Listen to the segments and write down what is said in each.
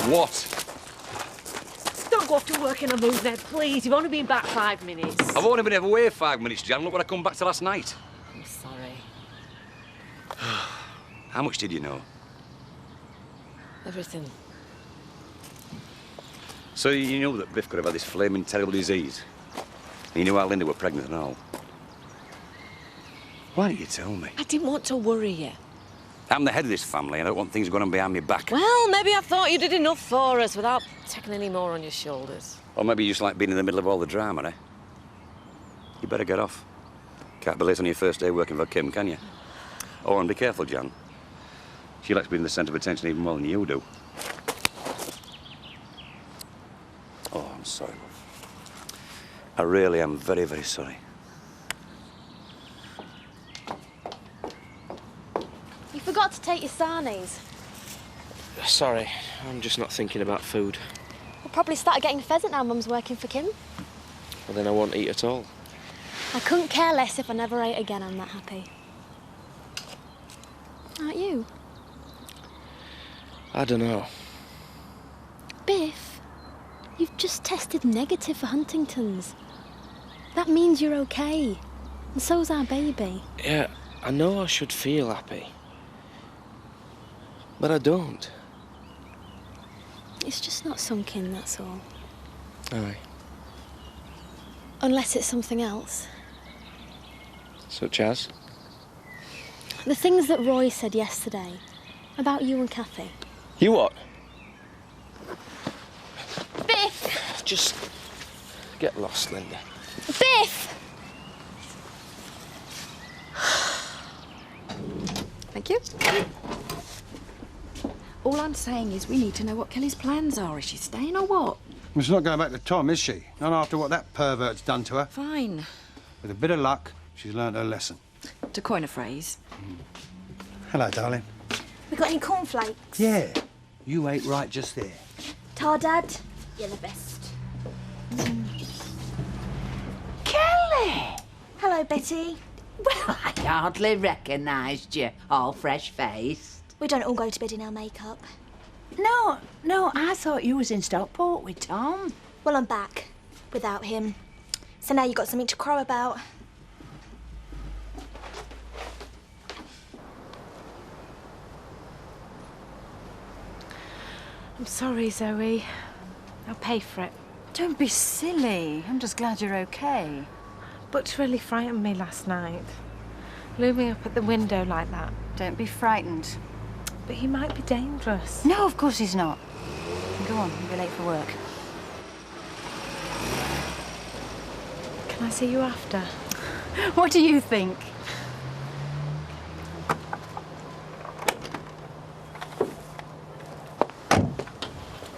What? Don't go off to work in a mood, Ned, please. You've only been back 5 minutes. I've only been away 5 minutes, Jan. Look what I come back to last night. I'm sorry. How much did you know? Everything. So you knew that Biff could have had this flaming terrible disease? And you knew how Linda were pregnant and all? Why didn't you tell me? I didn't want to worry you. I'm the head of this family and I don't want things going on behind my back. Well, maybe I thought you did enough for us without taking any more on your shoulders. Or maybe you just like being in the middle of all the drama, eh? You better get off. Can't be late on your first day working for Kim, can you? Oh, and be careful, Jan. She likes being the centre of attention even more than you do. Oh, I'm sorry, love. I really am very, very sorry. You forgot to take your sarnies. Sorry, I'm just not thinking about food. We'll probably start getting a pheasant now Mum's working for Kim. Well, then I won't eat at all. I couldn't care less if I never ate again. I'm that happy. Aren't you? I don't know. Biff, you've just tested negative for Huntington's. That means you're okay. And so's our baby. Yeah, I know I should feel happy. But I don't. It's just not sunk in, that's all. Aye. Unless it's something else. Such as? The things that Roy said yesterday about you and Kathy. You what? Biff! Just get lost, Linda. Biff! Thank you. All I'm saying is we need to know what Kelly's plans are. Is she staying or what? She's not going back to Tom, is she? Not after what that pervert's done to her. Fine. With a bit of luck, she's learned her lesson. To coin a phrase. Hello, darling. We got any cornflakes? Yeah, you ate right just there. Tar, Dad? You're the best. Kelly! Hello, Betty. Well, I hardly recognised you, all fresh-faced. We don't all go to bed in our makeup. No, I thought you was in Stockport with Tom. Well, I'm back. Without him. So now you've got something to crow about. I'm sorry, Zoe. I'll pay for it. Don't be silly. I'm just glad you're okay. Butch really frightened me last night. Looming up at the window like that. Don't be frightened. But he might be dangerous. No, of course he's not. Go on, you'll be late for work. Can I see you after? What do you think?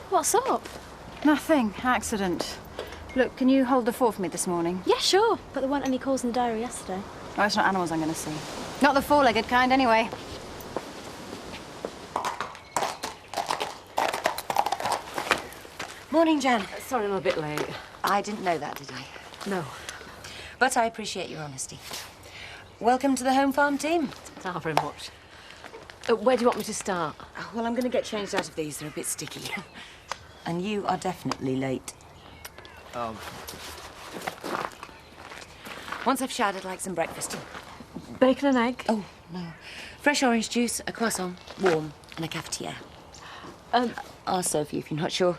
What's up? Nothing. Accident. Look, can you hold the fort for me this morning? Yeah, sure. But there weren't any calls in the diary yesterday. Oh, it's not animals I'm going to see. Not the four-legged kind, anyway. Morning, Jan. Sorry I'm a bit late. I didn't know that, did I? No. But I appreciate your honesty. Welcome to the home farm team. Thank you very much. Where do you want me to start? Well, I'm going to get changed out of these. They're a bit sticky. And you are definitely late. Once I've showered, I'd like some breakfast. Bacon and egg? Oh, no. Fresh orange juice, a croissant, warm, and a cafetiere. Ask Sophie if you're not sure.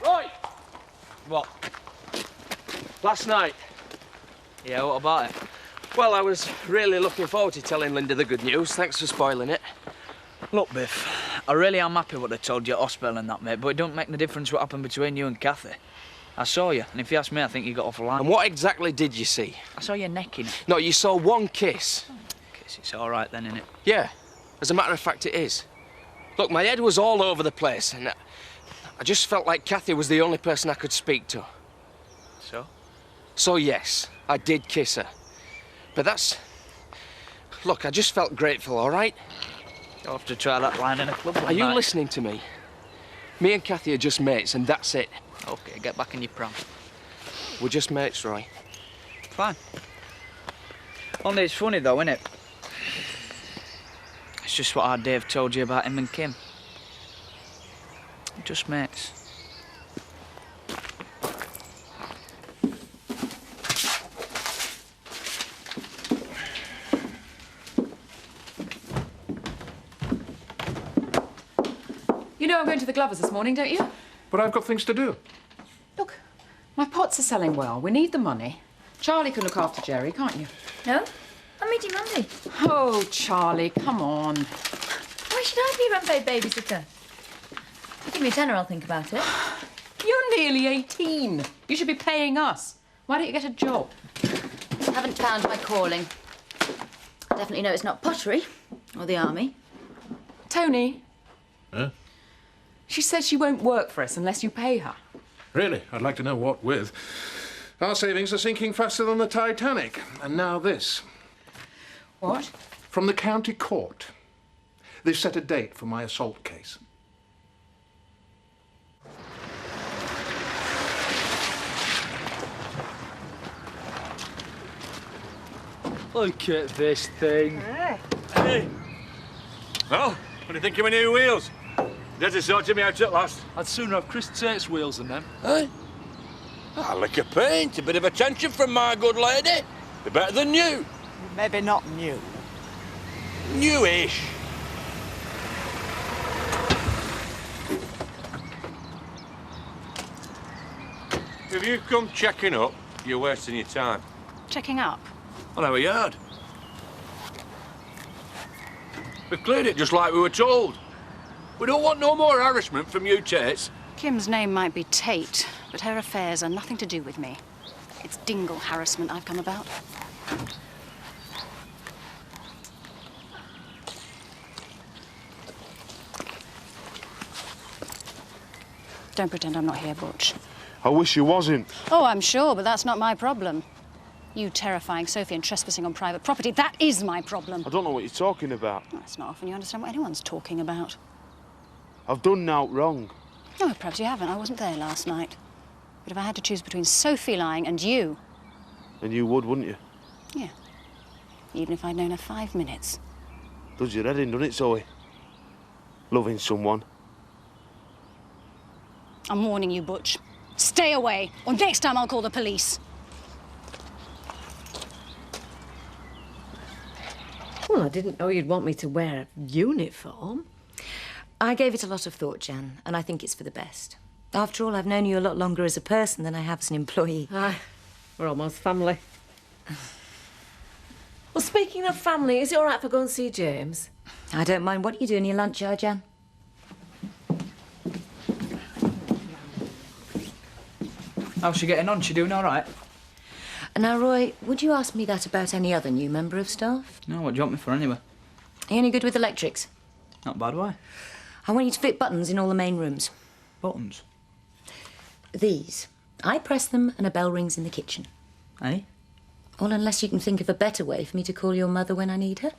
Right! What? Last night. Yeah, what about it? Well, I was really looking forward to telling Linda the good news. Thanks for spoiling it. Look, Biff, I really am happy what they told you at hospital and that, mate, but it don't make no difference what happened between you and Kathy. I saw you, and if you ask me, I think you got off the line. And what exactly did you see? I saw your neck in it. No, you saw one kiss. Kiss, it's all right then, innit? Yeah, as a matter of fact, it is. Look, my head was all over the place, and I just felt like Kathy was the only person I could speak to. So? So, yes, I did kiss her. But that's... Look, I just felt grateful, all right? You'll have to try that line in a club one Are you night. listening to me? Me and Kathy are just mates, and that's it. OK, get back in your pram. We're just mates, Roy. Fine. Only it's funny, though, innit? just what our Dave told you about him and Kim. Just mates. You know I'm going to the Glovers this morning, don't you? But I've got things to do. Look, my pots are selling well. We need the money. Charlie can look after Jerry, can't you? No? I'm meeting Monday. Oh, Charlie, come on. Why should I be an unpaid babysitter? Give me a tenner, I'll think about it. You're nearly 18. You should be paying us. Why don't you get a job? Haven't found my calling. Definitely know it's not pottery or the army. Tony. Huh? She says she won't work for us unless you pay her. Really? I'd like to know what with. Our savings are sinking faster than the Titanic. And now this. What? From the county court. They've set a date for my assault case. Look at this thing. Hey! Well, what do you think of my new wheels? Did you sort me out at last? I'd sooner have Chris Tate's wheels than them. Hey? Ah, lick of paint, a bit of attention from my good lady. They're better than new. Maybe not new. Newish. If you come checking up, you're wasting your time. Checking up? I know we heard. We've cleared it just like we were told. We don't want no more harassment from you Tates. Kim's name might be Tate, but her affairs are nothing to do with me. It's dingle harassment I've come about. Don't pretend I'm not here, Butch. I wish you wasn't. Oh, I'm sure, but that's not my problem. You terrifying Sophie and trespassing on private property, that is my problem. I don't know what you're talking about. Well, it's not often you understand what anyone's talking about. I've done naught wrong. No, perhaps you haven't. I wasn't there last night. But if I had to choose between Sophie lying and you... And you would, wouldn't you? Yeah. Even if I'd known her 5 minutes. Does your head in, doesn't it, Zoe? Loving someone. I'm warning you, Butch. Stay away, or next time I'll call the police. Well, I didn't know you'd want me to wear a uniform. I gave it a lot of thought, Jan, and I think it's for the best. After all, I've known you a lot longer as a person than I have as an employee. Aye, we're almost family. Well, speaking of family, is it all right if I go and see James? I don't mind what you do in your lunch hour, Jan. How's she getting on? She doing all right? Now, Roy, would you ask me that about any other new member of staff? No, what do you want me for anyway? Are you any good with electrics? Not bad, why? I want you to fit buttons in all the main rooms. Buttons? These. I press them and a bell rings in the kitchen. Eh? Well, unless you can think of a better way for me to call your mother when I need her.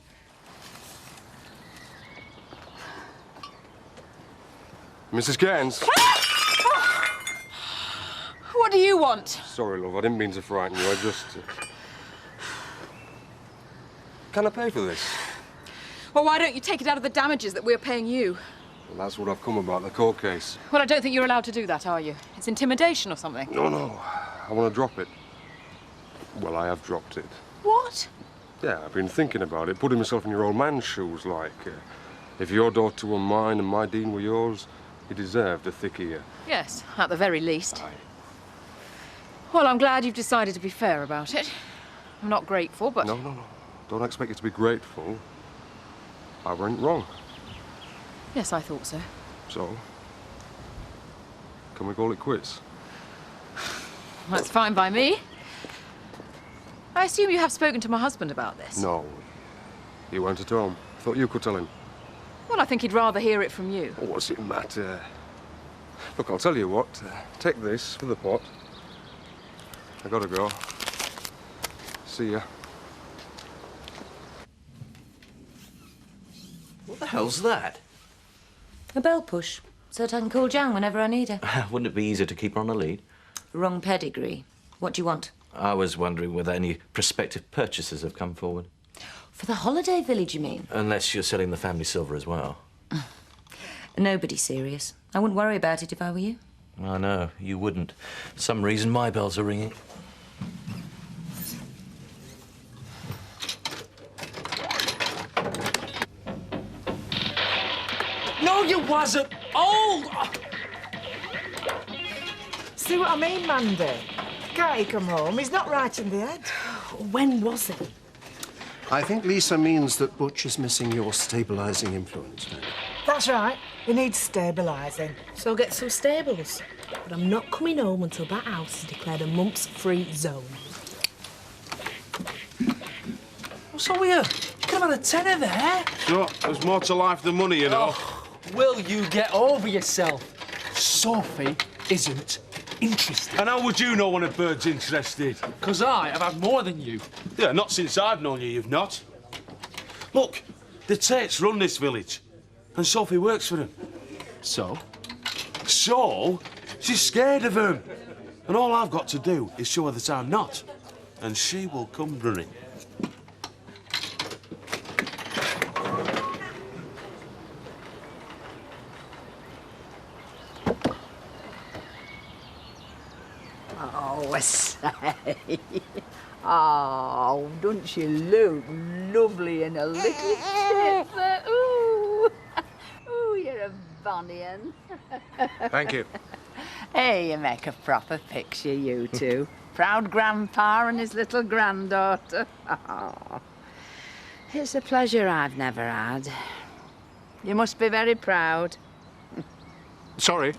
Mrs. Gaines. What do you want? Sorry, love, I didn't mean to frighten you. I just... Can I pay for this? Well, why don't you take it out of the damages that we're paying you? Well, that's what I've come about, the court case. Well, I don't think you're allowed to do that, are you? It's intimidation or something. No, no. I want to drop it. Well, I have dropped it. What? Yeah, I've been thinking about it, putting myself in your old man's shoes, like... if your daughter were mine and my Dean were yours, you deserved a thick ear. Yes, at the very least. Aye. Well, I'm glad you've decided to be fair about it. I'm not grateful, but... No, no, no. Don't expect you to be grateful. I went wrong. Yes, I thought so. So? Can we call it quits? That's fine by me. I assume you have spoken to my husband about this? No. He went at home. Thought you could tell him. Well, I think he'd rather hear it from you. Oh, what's it matter? Look, I'll tell you what. Take this for the pot. I gotta go. See ya. What the hell's that? A bell push, so that I can call Jan whenever I need her. Wouldn't it be easier to keep her on a lead? Wrong pedigree. What do you want? I was wondering whether any prospective purchasers have come forward. For the holiday village, you mean? Unless you're selling the family silver as well. Nobody's serious. I wouldn't worry about it if I were you. I know, you wouldn't. For some reason, my bells are ringing. No, you wasn't. Oh! See what I mean, Mandy? Can't he come home? He's not right in the head. When was it? I think Lisa means that Butch is missing your stabilising influence, Mandy. That's right. He needs stabilising. So get some stables. But I'm not coming home until that house is declared a mumps-free zone. What's wrong with you? You could have had a tenner there. No, there's more to life than money, you know. Oh, will you get over yourself? Sophie isn't interested. And how would you know when a bird's interested? Because I have had more than you. Yeah, not since I've known you, you've not. Look, the Tates run this village, and Sophie works for them. So? So? She's scared of him. And all I've got to do is show her that I'm not. And she will come running. Oh, I say. Oh, don't she look lovely in a little slipper? Ooh. Ooh, you're a bonny un. Thank you. Hey, you make a proper picture, you two. Proud grandpa and his little granddaughter. Oh. It's a pleasure I've never had. You must be very proud. Sorry.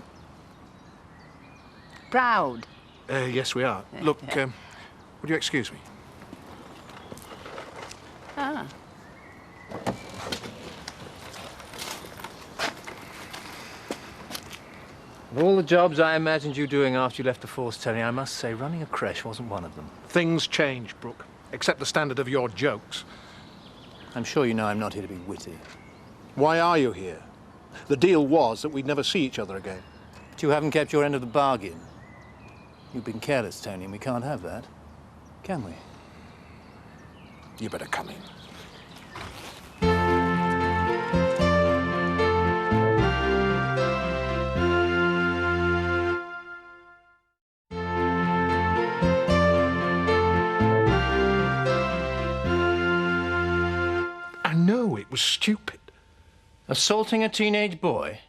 Proud? Yes, we are. Look, would you excuse me? Ah. Of all the jobs I imagined you doing after you left the force, Terry, I must say running a creche wasn't one of them. Things change, Brooke. Accept the standard of your jokes. I'm sure you know I'm not here to be witty. Why are you here? The deal was that we'd never see each other again. But you haven't kept your end of the bargain. You've been careless, Tony, and we can't have that. Can we? You better come in. I know it was stupid. Assaulting a teenage boy?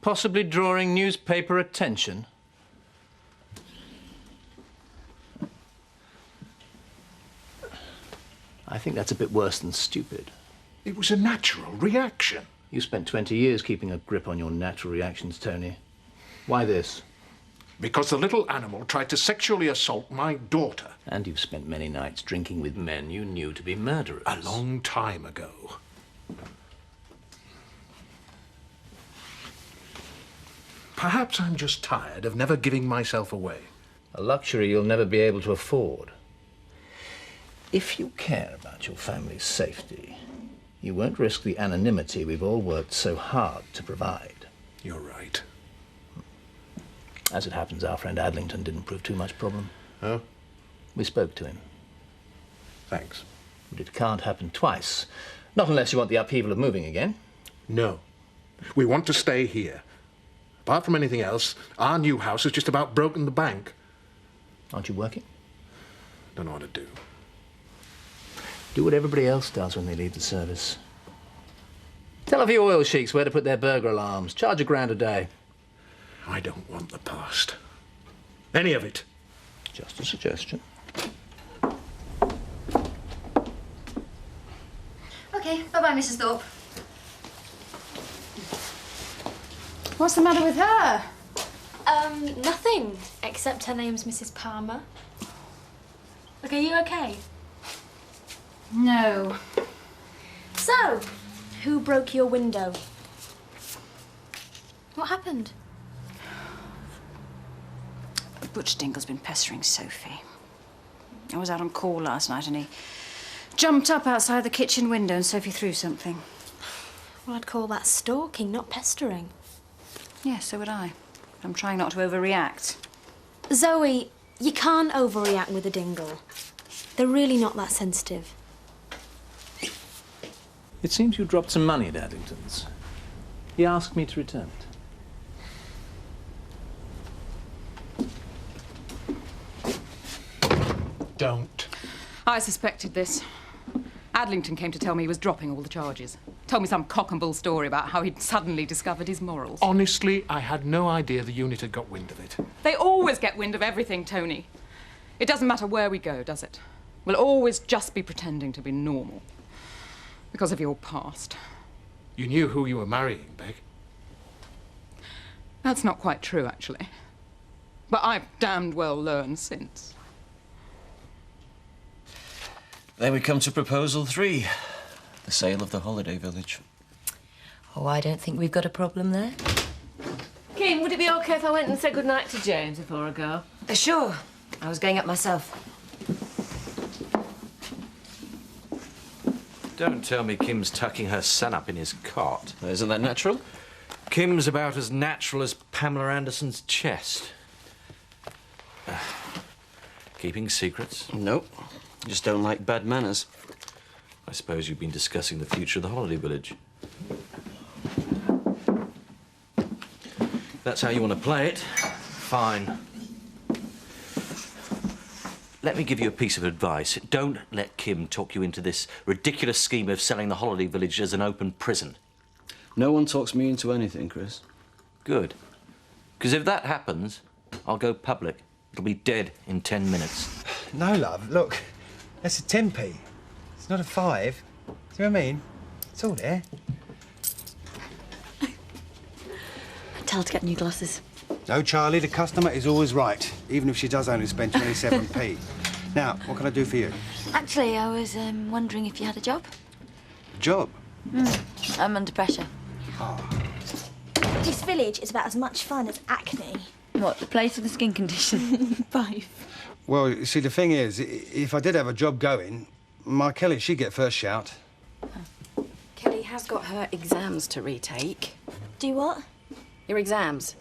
Possibly drawing newspaper attention? I think that's a bit worse than stupid. It was a natural reaction. You spent 20 years keeping a grip on your natural reactions, Tony. Why this? Because the little animal tried to sexually assault my daughter. And you've spent many nights drinking with men you knew to be murderers. A long time ago. Perhaps I'm just tired of never giving myself away. A luxury you'll never be able to afford. If you care about your family's safety, you won't risk the anonymity we've all worked so hard to provide. You're right. As it happens, our friend Adlington didn't prove too much problem. Oh? We spoke to him. Thanks. But it can't happen twice. Not unless you want the upheaval of moving again. No. We want to stay here. Apart from anything else, our new house has just about broken the bank. Aren't you working? Don't know what to do. Do what everybody else does when they leave the service. Tell a few oil sheiks where to put their burglar alarms. Charge £1 a day. I don't want the past. Any of it. Just a suggestion. OK, bye-bye, Mrs. Thorpe. What's the matter with her? Nothing, except her name's Mrs. Palmer. Look, are you okay? No. So, who broke your window? What happened? Butch Dingle's been pestering Sophie. I was out on call last night and he jumped up outside the kitchen window and Sophie threw something. Well, I'd call that stalking, not pestering. Yes, so would I. But I'm trying not to overreact. Zoe, you can't overreact with a dingle. They're really not that sensitive. It seems you dropped some money at Addington's. He asked me to return it. Don't. I suspected this. Adlington came to tell me he was dropping all the charges. Told me some cock and bull story about how he'd suddenly discovered his morals. Honestly, I had no idea the unit had got wind of it. They always get wind of everything, Tony. It doesn't matter where we go, does it? We'll always just be pretending to be normal. Because of your past. You knew who you were marrying, Beck. That's not quite true, actually. But I've damned well learned since. Then we come to proposal 3. The sale of the holiday village. Oh, I don't think we've got a problem there. Kim, would it be OK if I went and said goodnight to James before I go? Sure. I was going up myself. Don't tell me Kim's tucking her son up in his cot. Isn't that natural? Kim's about as natural as Pamela Anderson's chest. Keeping secrets? Nope. Just don't like bad manners. I suppose you've been discussing the future of the holiday village. That's how you want to play it. Fine. Let me give you a piece of advice. Don't let Kim talk you into this ridiculous scheme of selling the holiday village as an open prison. No one talks me into anything, Chris. Good. Because if that happens, I'll go public. It'll be dead in 10 minutes. No, love, look. That's a 10p. It's not a 5. See what I mean? It's all there. Tell her to get new glasses. No, Charlie, the customer is always right, even if she does only spend 27p. Now, what can I do for you? Actually, I was wondering if you had a job. Job? I'm under pressure. This village is about as much fun as acne. What, the place with the skin condition? Bye. Well, you see, the thing is, if I did have a job going, my Kelly, she'd get first shout. Kelly has got her exams to retake. Do what? Your exams.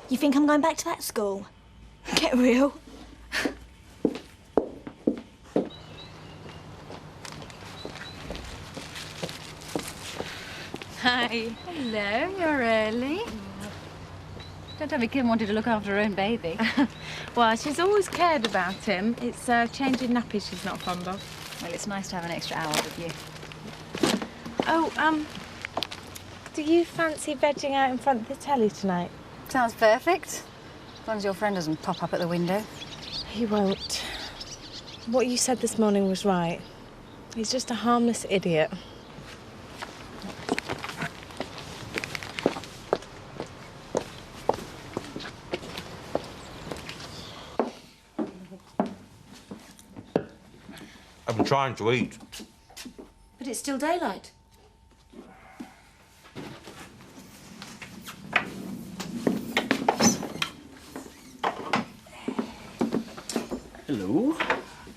You think I'm going back to that school? Get real. Hi. Hello, you're early. Don't tell me Kim wanted to look after her own baby. Well, she's always cared about him. It's changing nappies she's not fond of. Well, it's nice to have an extra hour with you. Oh, do you fancy vegging out in front of the telly tonight? Sounds perfect. As long as your friend doesn't pop up at the window. He won't. What you said this morning was right. He's just a harmless idiot. I'm trying to eat. But it's still daylight. Hello.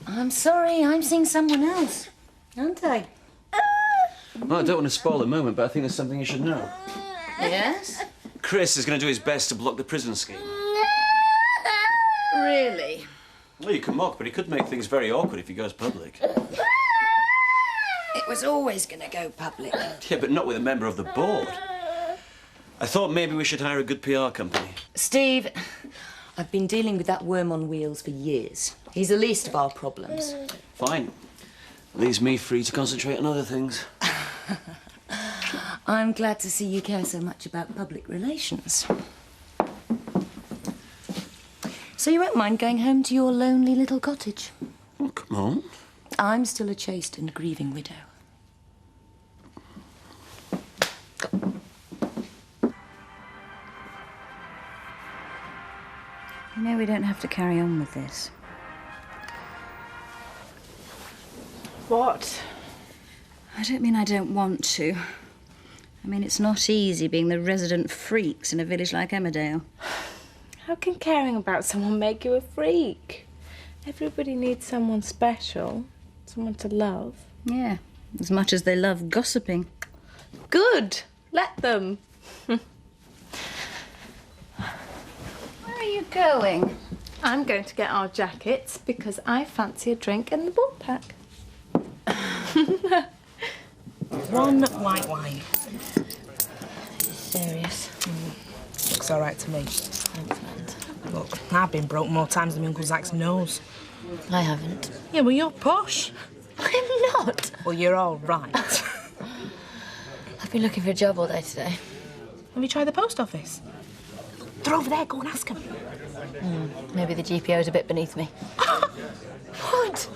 I'm sorry, I'm seeing someone else, aren't I? Well, I don't want to spoil the moment, but I think there's something you should know. Yes? Chris is going to do his best to block the prison scheme. Really? Well, you can mock, but he could make things very awkward if he goes public. It was always going to go public. Yeah, but not with a member of the board. I thought maybe we should hire a good PR company. Steve, I've been dealing with that worm on wheels for years. He's the least of our problems. Fine. Leaves me free to concentrate on other things. I'm glad to see you care so much about public relations. So you won't mind going home to your lonely little cottage? Oh, come on. I'm still a chaste and grieving widow. You know we don't have to carry on with this. What? I don't mean I don't want to. I mean, it's not easy being the resident freaks in a village like Emmerdale. How can caring about someone make you a freak? Everybody needs someone special, someone to love. Yeah, as much as they love gossiping. Good. Let them. Where are you going? I'm going to get our jackets because I fancy a drink in the ball pack. 1 white wine. Serious? Looks all right to me. Look, I've been broke more times than my Uncle Zach's nose. I haven't. Yeah, well, you're posh. I'm not. Well, you're all right. I've been looking for a job all day today. Have you tried the post office? They're over there. Go and ask them. Maybe the GPO's a bit beneath me. What?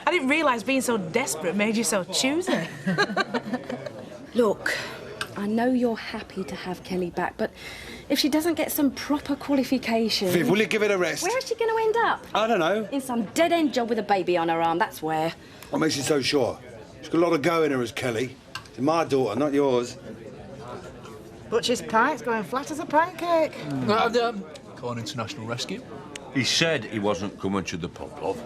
I didn't realise being so desperate made you so choosy. Look, I know you're happy to have Kelly back, but if she doesn't get some proper qualification... Viv, will you give it a rest? Where is she going to end up? I don't know. In some dead-end job with a baby on her arm, that's where. What makes you so sure? She's got a lot of go in her as Kelly. She's my daughter, not yours. Butcher's pike's going flat as a pancake. Corn International Rescue. He said he wasn't coming to the pub, love.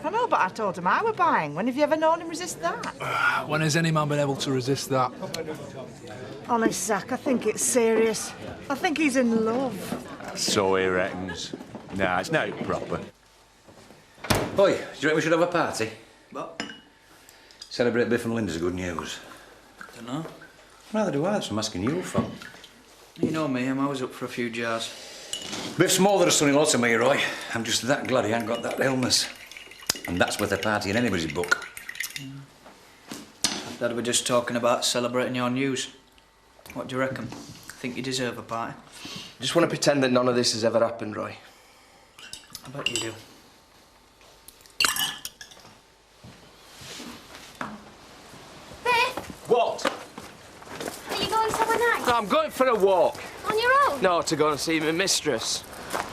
I know, but I told him I were buying. When have you ever known him resist that? When has any man been able to resist that? Honest, Zach, I think it's serious. I think he's in love. So he reckons. Nah, it's not proper. Oi, do you reckon we should have a party? What? Celebrate Biff and Linda's good news. Dunno. Rather do I, that's what I'm asking you for. You know me, I'm always up for a few jars. Biff's more than a son-in-law to me, Roy. I'm just that glad he ain't got that illness. And that's worth a party in anybody's book. Dad, we're just talking about celebrating your news. What do you reckon? Think you deserve a party? Just want to pretend that none of this has ever happened, Roy. I bet you do. What? Are you going somewhere nice? No, I'm going for a walk. On your own? No, to go and see my mistress.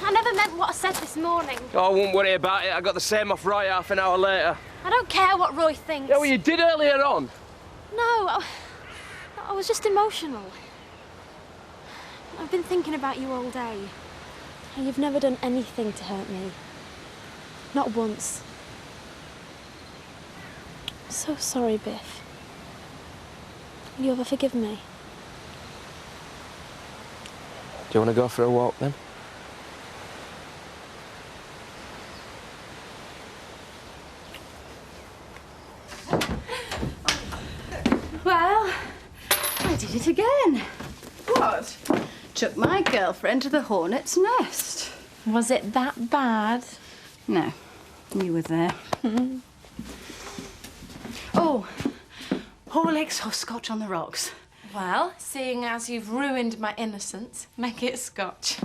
I never meant what I said this morning. Oh, I won't worry about it. I got the same off Roy half an hour later. I don't care what Roy thinks. Yeah, well, you did earlier on. No, I was just emotional. I've been thinking about you all day. And you've never done anything to hurt me. Not once. I'm so sorry, Biff. Will you ever forgive me? Do you want to go for a walk, then? Well, I did it again. What? Took my girlfriend to the hornet's nest. Was it that bad? No, you were there. Oh, Horlicks or Scotch on the rocks? Well, seeing as you've ruined my innocence, make it Scotch.